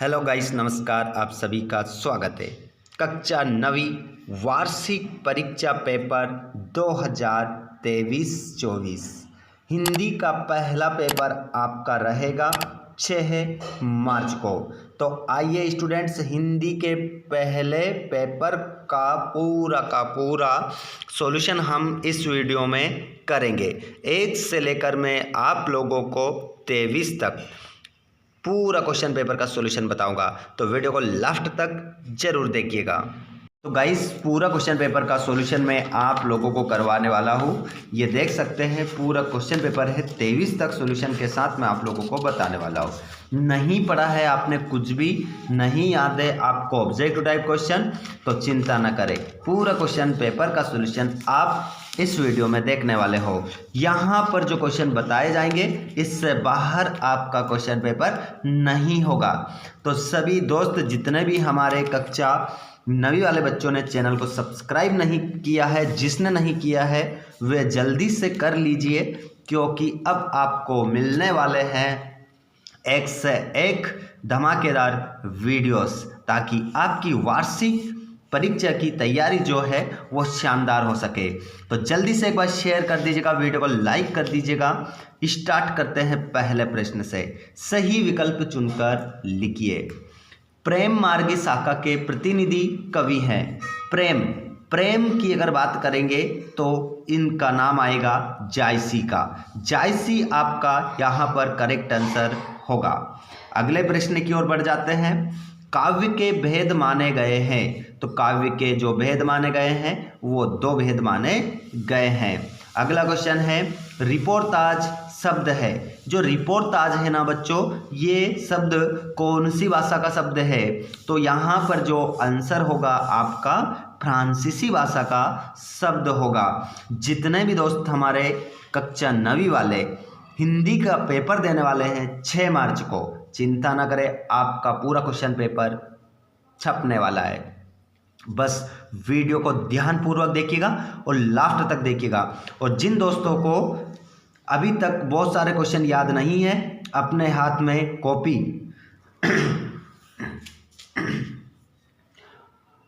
Hello guys, नमस्कार। आप सभी का स्वागत है। कक्षा 9वीं वार्षिक परीक्षा पेपर 2023-24 हिंदी का पहला पेपर आपका रहेगा 6 मार्च को। तो आइए स्टूडेंट्स, हिंदी के पहले पेपर का पूरा सॉल्यूशन हम इस वीडियो में करेंगे। 1 से लेकर मैं आप लोगों को 23 तक पूरा क्वेश्चन पेपर का सॉल्यूशन बताऊंगा, तो वीडियो को लास्ट तक जरूर देखिएगा। तो गाइस, पूरा क्वेश्चन पेपर का सॉल्यूशन मैं आप लोगों को करवाने वाला हूं। ये देख सकते हैं, पूरा क्वेश्चन पेपर है 23 तक सॉल्यूशन के साथ मैं आप लोगों को बताने वाला हूं। नहीं पढ़ा है आपने कुछ भी, नहीं याद है आपको ऑब्जेक्टिव टाइप क्वेश्चन, तो चिंता न करें, पूरा क्वेश्चन पेपर का सॉल्यूशन आप इस वीडियो में देखने वाले हो। यहाँ पर जो क्वेश्चन बताए जाएंगे, इससे बाहर आपका क्वेश्चन पेपर नहीं होगा। तो सभी दोस्त जितने भी हमारे कक्षा 9वीं वाले बच्चों ने चैनल को सब्सक्राइब नहीं किया है, जिसने नहीं किया है वे जल्दी से कर लीजिए, क्योंकि अब आपको मिलने वाले हैं एक से एक धमाकेदार वीडियोस, ताकि आपकी वार्षिक परीक्षा की तैयारी जो है वो शानदार हो सके। तो जल्दी से एक बार शेयर कर दीजिएगा, वीडियो को लाइक कर दीजिएगा। स्टार्ट करते हैं पहले प्रश्न से। सही विकल्प चुनकर लिखिए। प्रेम मार्गी शाखा के प्रतिनिधि कवि हैं। प्रेम की अगर बात करेंगे तो इनका नाम आएगा जायसी का। जायसी आपका यहाँ पर करेक्ट आंसर होगा। अगले प्रश्न की ओर बढ़ जाते हैं। काव्य के भेद माने गए हैं, तो काव्य के जो भेद माने गए हैं वो 2 भेद माने गए हैं। अगला क्वेश्चन है, रिपोर्ताज शब्द है। जो रिपोर्ताज है ना बच्चों, ये शब्द कौन सी भाषा का शब्द है? तो यहाँ पर जो आंसर होगा आपका फ्रांसीसी भाषा का शब्द होगा। जितने भी दोस्त हमारे कक्षा 9वीं वाले हिंदी का पेपर देने वाले हैं 6 मार्च को, चिंता ना करें, आपका पूरा क्वेश्चन पेपर छपने वाला है। बस वीडियो को ध्यानपूर्वक देखिएगा और लास्ट तक देखिएगा। और जिन दोस्तों को अभी तक बहुत सारे क्वेश्चन याद नहीं है, अपने हाथ में कॉपी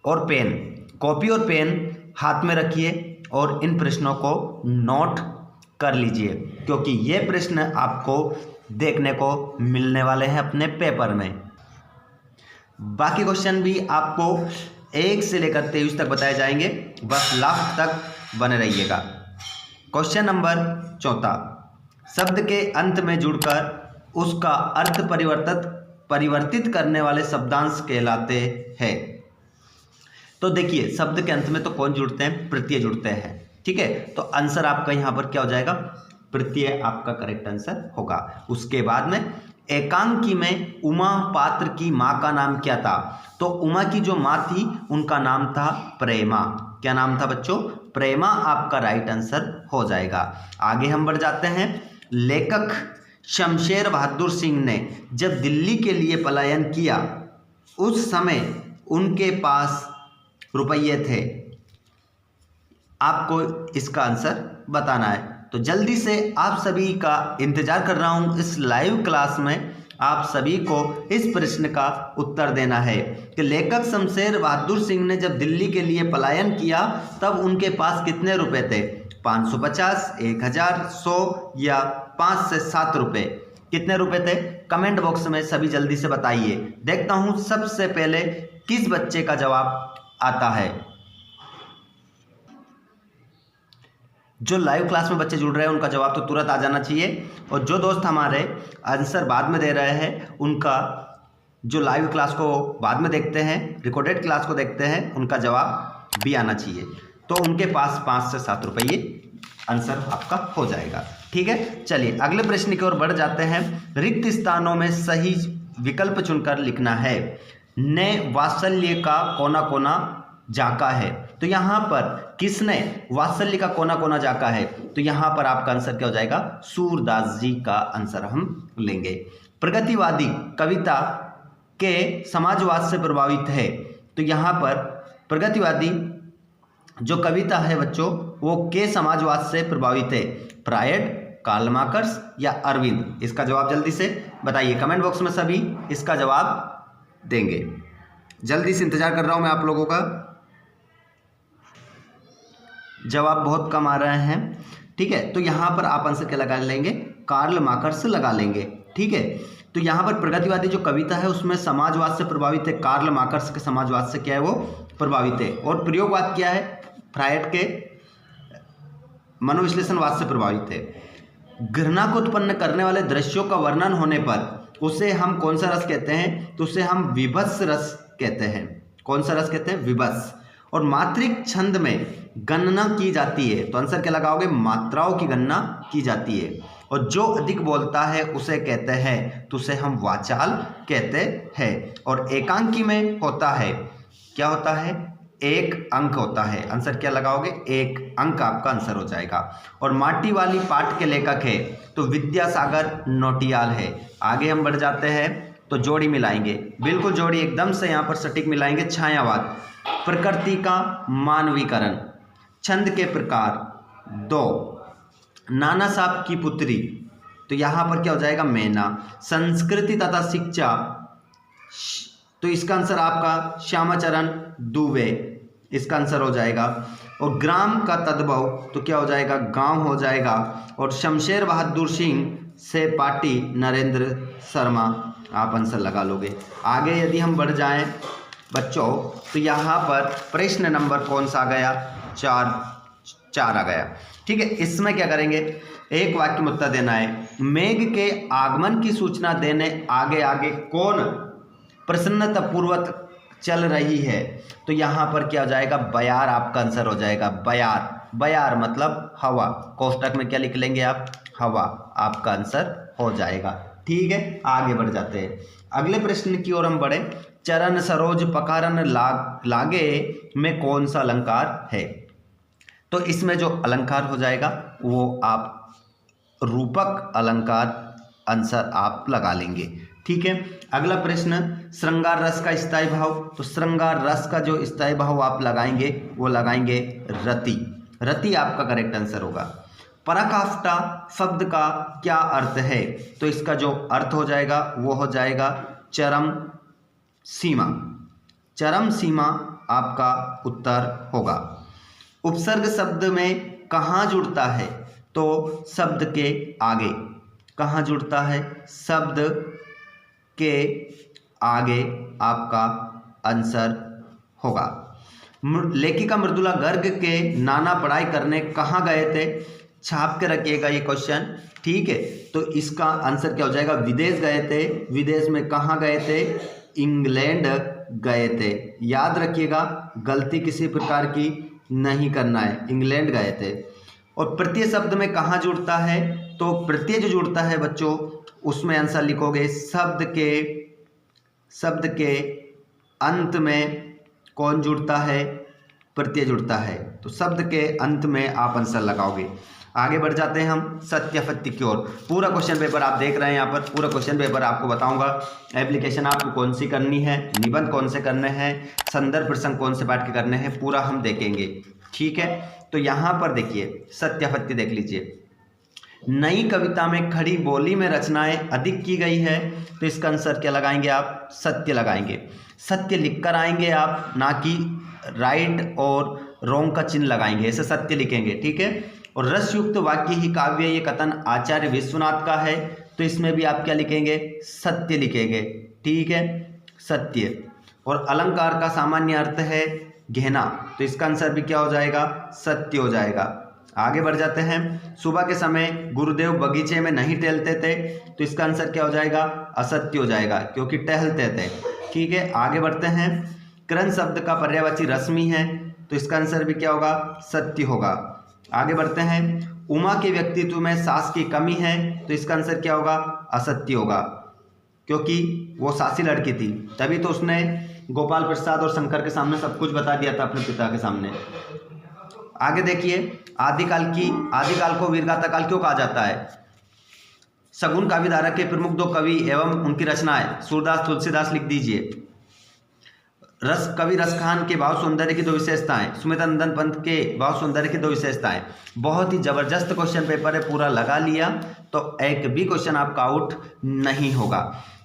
और पेन हाथ में रखिए और इन प्रश्नों को नोट कर लीजिए, क्योंकि ये प्रश्न आपको देखने को मिलने वाले हैं अपने पेपर में। बाकी क्वेश्चन भी आपको 1 से लेकर 23 तक बताए जाएंगे, बस लास्ट तक बने रहिएगा। क्वेश्चन नंबर 4, शब्द के अंत में जुड़कर उसका अर्थ परिवर्तित करने वाले शब्दांश कहलाते हैं। तो देखिए, शब्द के अंत में तो कौन जुड़ते हैं? प्रत्यय जुड़ते हैं, ठीक है। तो आंसर आपका यहाँ पर क्या हो जाएगा? प्रत्यय आपका करेक्ट आंसर होगा। उसके बाद में एकांकी में उमा पात्र की माँ का नाम क्या था? तो उमा की जो माँ थी उनका नाम था प्रेमा। क्या नाम था बच्चों? प्रेमा आपका राइट आंसर हो जाएगा। आगे हम बढ़ जाते हैं। लेखक शमशेर बहादुर सिंह ने जब दिल्ली के लिए पलायन किया, उस समय उनके पास रुपये थे। आपको इसका आंसर बताना है। तो जल्दी से आप सभी का इंतजार कर रहा हूं। इस लाइव क्लास में आप सभी को इस प्रश्न का उत्तर देना है कि लेखक शमशेर बहादुर सिंह ने जब दिल्ली के लिए पलायन किया तब उनके पास कितने रुपए थे? 550, 1000, 100 या 5 से 7 रुपए? कितने रुपए थे? कमेंट बॉक्स में सभी जल्दी से बताइए। देखता हूं सबसे पहले किस बच्चे का जवाब आता है। जो लाइव क्लास में बच्चे जुड़ रहे हैं उनका जवाब तो तुरंत आ जाना चाहिए, और जो दोस्त हमारे आंसर बाद में दे रहे हैं उनका, जो लाइव क्लास को बाद में देखते हैं, रिकॉर्डेड क्लास को देखते हैं, उनका जवाब भी आना चाहिए। तो उनके पास 5 से 7 रुपये आंसर आपका हो जाएगा, ठीक है। चलिए अगले प्रश्न की ओर बढ़ जाते हैं। रिक्त स्थानों में सही विकल्प चुनकर लिखना है। ने वात्सल्य का कोना कोना जाका है। तो यहाँ पर किसने वात्सल्य का कोना कोना जाका है? तो यहाँ पर आपका आंसर क्या हो जाएगा? सूरदास जी का आंसर हम लेंगे। प्रगतिवादी कविता के समाजवाद से प्रभावित है। तो यहाँ पर प्रगतिवादी जो कविता है बच्चों, वो के समाजवाद से प्रभावित है? फ्रायड, कार्ल मार्क्स या अरविंद? इसका जवाब जल्दी से बताइए कमेंट बॉक्स में सभी। इसका जवाब देंगे। जल्दी से इंतजार कर रहा हूं मैं आप लोगों का। जवाब बहुत कम आ रहे हैं, ठीक है। तो यहाँ पर आप आंसर क्या लगा लेंगे, कार्ल मार्क्स लगा लेंगे, ठीक है। तो यहाँ पर प्रगतिवादी जो कविता है उसमें समाजवाद से प्रभावित है, कार्ल मार्क्स के समाजवाद से क्या है वो प्रभावित है। और प्रयोगवाद क्या है, फ्रायड के मनोविश्लेषणवाद से प्रभावित है। घृणा को उत्पन्न करने वाले दृश्यों का वर्णन होने पर उसे हम कौन सा रस कहते हैं, तो उसे हम विभत्स रस कहते हैं। कौन सा रस कहते हैं, विभत्स। और मात्रिक छंद में गणना की जाती है, तो आंसर क्या लगाओगे, मात्राओं की गणना की जाती है। और जो अधिक बोलता है उसे कहते हैं, तो उसे हम वाचाल कहते हैं। और एकांकी में होता है, क्या होता है, एक अंक होता है। आंसर क्या लगाओगे, एक अंक आपका आंसर हो जाएगा। और माटी वाली पाठ के लेखक है, तो विद्यासागर नौटियाल है। आगे हम बढ़ जाते हैं तो जोड़ी मिलाएंगे, बिल्कुल जोड़ी एकदम से यहाँ पर सटीक मिलाएंगे। छायावाद, प्रकृति का मानवीकरण, छंद के प्रकार, दो, नाना साहब की पुत्री, तो यहाँ पर क्या हो जाएगा, मैना। संस्कृति तथा शिक्षा, तो इसका आंसर आपका श्यामाचरण दुबे, इसका आंसर हो जाएगा। और ग्राम का तद्भव, तो क्या हो जाएगा, गांव हो जाएगा। और शमशेर बहादुर सिंह से पार्टी, नरेंद्र शर्मा, आप आंसर लगा लोगे। आगे यदि हम बढ़ जाएं बच्चों, तो यहाँ पर प्रश्न नंबर कौन सा आ गया, चार आ गया, ठीक है। इसमें क्या करेंगे, एक वाक्य में उत्तर देना है। मेघ के आगमन की सूचना देने आगे आगे कौन प्रसन्नतापूर्वक चल रही है, तो यहाँ पर क्या हो जाएगा, बयार आपका आंसर हो जाएगा। बयार, बयार मतलब हवा, कोष्टक में क्या लिख लेंगे आप, हवा, आपका आंसर हो जाएगा, ठीक है। आगे बढ़ जाते हैं अगले प्रश्न की ओर हम बढ़े। चरण सरोज पकारन लागे में कौन सा अलंकार है, तो इसमें जो अलंकार हो जाएगा वो आप रूपक अलंकार आंसर आप लगा लेंगे, ठीक है। अगला प्रश्न, श्रृंगार रस का स्थायी भाव, तो श्रृंगार रस का जो स्थायी भाव आप लगाएंगे वो लगाएंगे रति, रति आपका करेक्ट आंसर होगा। पराकाष्ठा शब्द का क्या अर्थ है, तो इसका जो अर्थ हो जाएगा वो हो जाएगा चरम सीमा, चरम सीमा आपका उत्तर होगा। उपसर्ग शब्द में कहाँ जुड़ता है, तो शब्द के आगे, कहाँ जुड़ता है, शब्द के आगे आपका आंसर होगा। लेखिका मृदुला गर्ग के नाना पढ़ाई करने कहाँ गए थे, छाप के रखिएगा ये क्वेश्चन, ठीक है। तो इसका आंसर क्या हो जाएगा, विदेश गए थे। विदेश में कहाँ गए थे, इंग्लैंड गए थे, याद रखिएगा, गलती किसी प्रकार की नहीं करना है, इंग्लैंड गए थे। और प्रत्यय शब्द में कहाँ जुड़ता है, तो प्रत्यय जो जुड़ता है बच्चों उसमें आंसर लिखोगे शब्द के अंत में कौन जुड़ता है, प्रत्यय जुड़ता है, तो शब्द के अंत में आप आंसर लगाओगे। आगे बढ़ जाते हैं हम सत्यापत्ति की ओर। पूरा क्वेश्चन पेपर आप देख रहे हैं, यहाँ पर पूरा क्वेश्चन पेपर आपको बताऊंगा। एप्लीकेशन आपको कौन सी करनी है, निबंध कौन से करने हैं, संदर्भ प्रसंग कौन से पाठ के करने हैं, पूरा हम देखेंगे, ठीक है। तो यहाँ पर देखिए सत्यापत्ति देख लीजिए। नई कविता में खड़ी बोली में रचनाएं अधिक की गई है, तो इसका आंसर क्या लगाएंगे आप, सत्य लगाएंगे। सत्य लिखकर आएंगे आप, ना कि राइट और रॉन्ग का चिन्ह लगाएंगे, ऐसे सत्य लिखेंगे, ठीक है। और रसयुक्त वाक्य ही काव्य, ये कथन आचार्य विश्वनाथ का है, तो इसमें भी आप क्या लिखेंगे, सत्य लिखेंगे, ठीक है, सत्य। और अलंकार का सामान्य अर्थ है गहना, तो इसका आंसर भी क्या हो जाएगा, सत्य हो जाएगा। आगे बढ़ जाते हैं। सुबह के समय गुरुदेव बगीचे में नहीं टहलते थे, तो इसका आंसर क्या हो जाएगा, असत्य हो जाएगा, क्योंकि टहलते थे, ठीक है। आगे बढ़ते हैं। करण शब्द का पर्यायवाची रश्मि है, तो इसका आंसर भी क्या होगा, सत्य होगा। आगे बढ़ते हैं। उमा के व्यक्तित्व में सास की कमी है, तो इसका आंसर क्या होगा, असत्य होगा, क्योंकि वो सासी लड़की थी, तभी तो उसने गोपाल प्रसाद और शंकर के सामने सब कुछ बता दिया था अपने पिता के सामने। आगे देखिए। आदिकाल को वीरगाथा काल क्यों कहा जाता है। सगुन काव्यधारा के प्रमुख दो कवि एवं उनकी रचनाएं, सूरदास तुलसीदास लिख दीजिए। कवि रसखान के भाव सौंदर्य की दो विशेषताएं, सुमित्रानंदन पंत के भाव सौंदर्य की दो विशेषताएं। बहुत ही जबरदस्त क्वेश्चन पेपर है, पूरा लगा लिया तो एक भी क्वेश्चन आपका आउट नहीं होगा।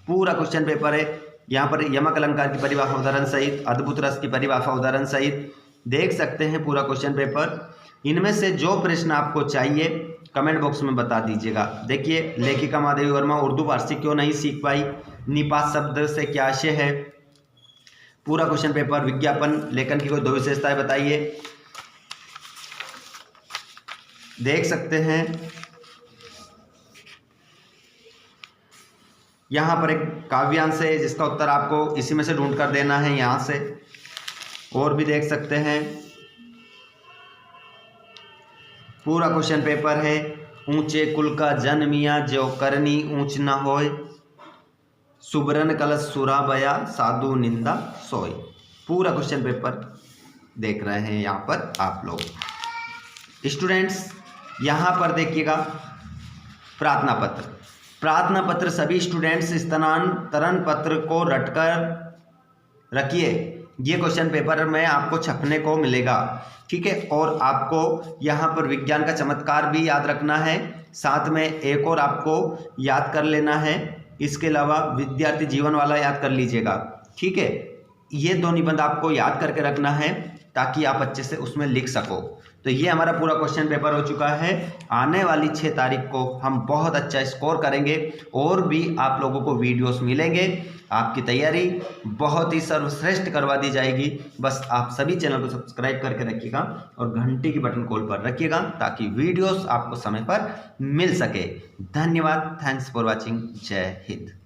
पूरा क्वेश्चन पेपर है, यहाँ पर यमक अलंकार की परिभाषा उदाहरण सहित, अद्भुत रस की परिभाषा उदाहरण सहित देख सकते हैं पूरा क्वेश्चन पेपर। इनमें से जो प्रश्न आपको चाहिए कमेंट बॉक्स में बता दीजिएगा। देखिए, लेखिका माधवी वर्मा उर्दू फारसी क्यों नहीं सीख पाई, निपात शब्द से क्या आशय है, पूरा क्वेश्चन पेपर। विज्ञापन लेखन की कोई दो विशेषताएं बताइए, देख सकते हैं। यहाँ पर एक काव्यांश है जिसका उत्तर आपको इसी में से ढूंढ कर देना है यहाँ से, और भी देख सकते हैं। पूरा क्वेश्चन पेपर है। ऊंचे कुल का जन्मिया जो करनी ऊंच न होए, सुबरन कलश सुरा बया साधु निंदा सोई। पूरा क्वेश्चन पेपर देख रहे हैं यहाँ पर आप लोग स्टूडेंट्स। यहाँ पर देखिएगा प्रार्थना पत्र। प्रार्थना पत्र सभी स्टूडेंट्स स्थानांतरण पत्र को रटकर रखिए। ये क्वेश्चन पेपर में आपको छपने को मिलेगा, ठीक है। और आपको यहाँ पर विज्ञान का चमत्कार भी याद रखना है, साथ में एक और आपको याद कर लेना है। इसके अलावा विद्यार्थी जीवन वाला याद कर लीजिएगा, ठीक है। ये दो निबंध आपको याद करके रखना है ताकि आप अच्छे से उसमें लिख सको। तो ये हमारा पूरा क्वेश्चन पेपर हो चुका है। आने वाली 6 तारीख को हम बहुत अच्छा स्कोर करेंगे और भी आप लोगों को वीडियोस मिलेंगे। आपकी तैयारी बहुत ही सर्वश्रेष्ठ करवा दी जाएगी। बस आप सभी चैनल को सब्सक्राइब करके रखिएगा और घंटी की बटन कॉल पर रखिएगा ताकि वीडियोस आपको समय पर मिल सके। धन्यवाद। Thanks for watching. जय हिंद।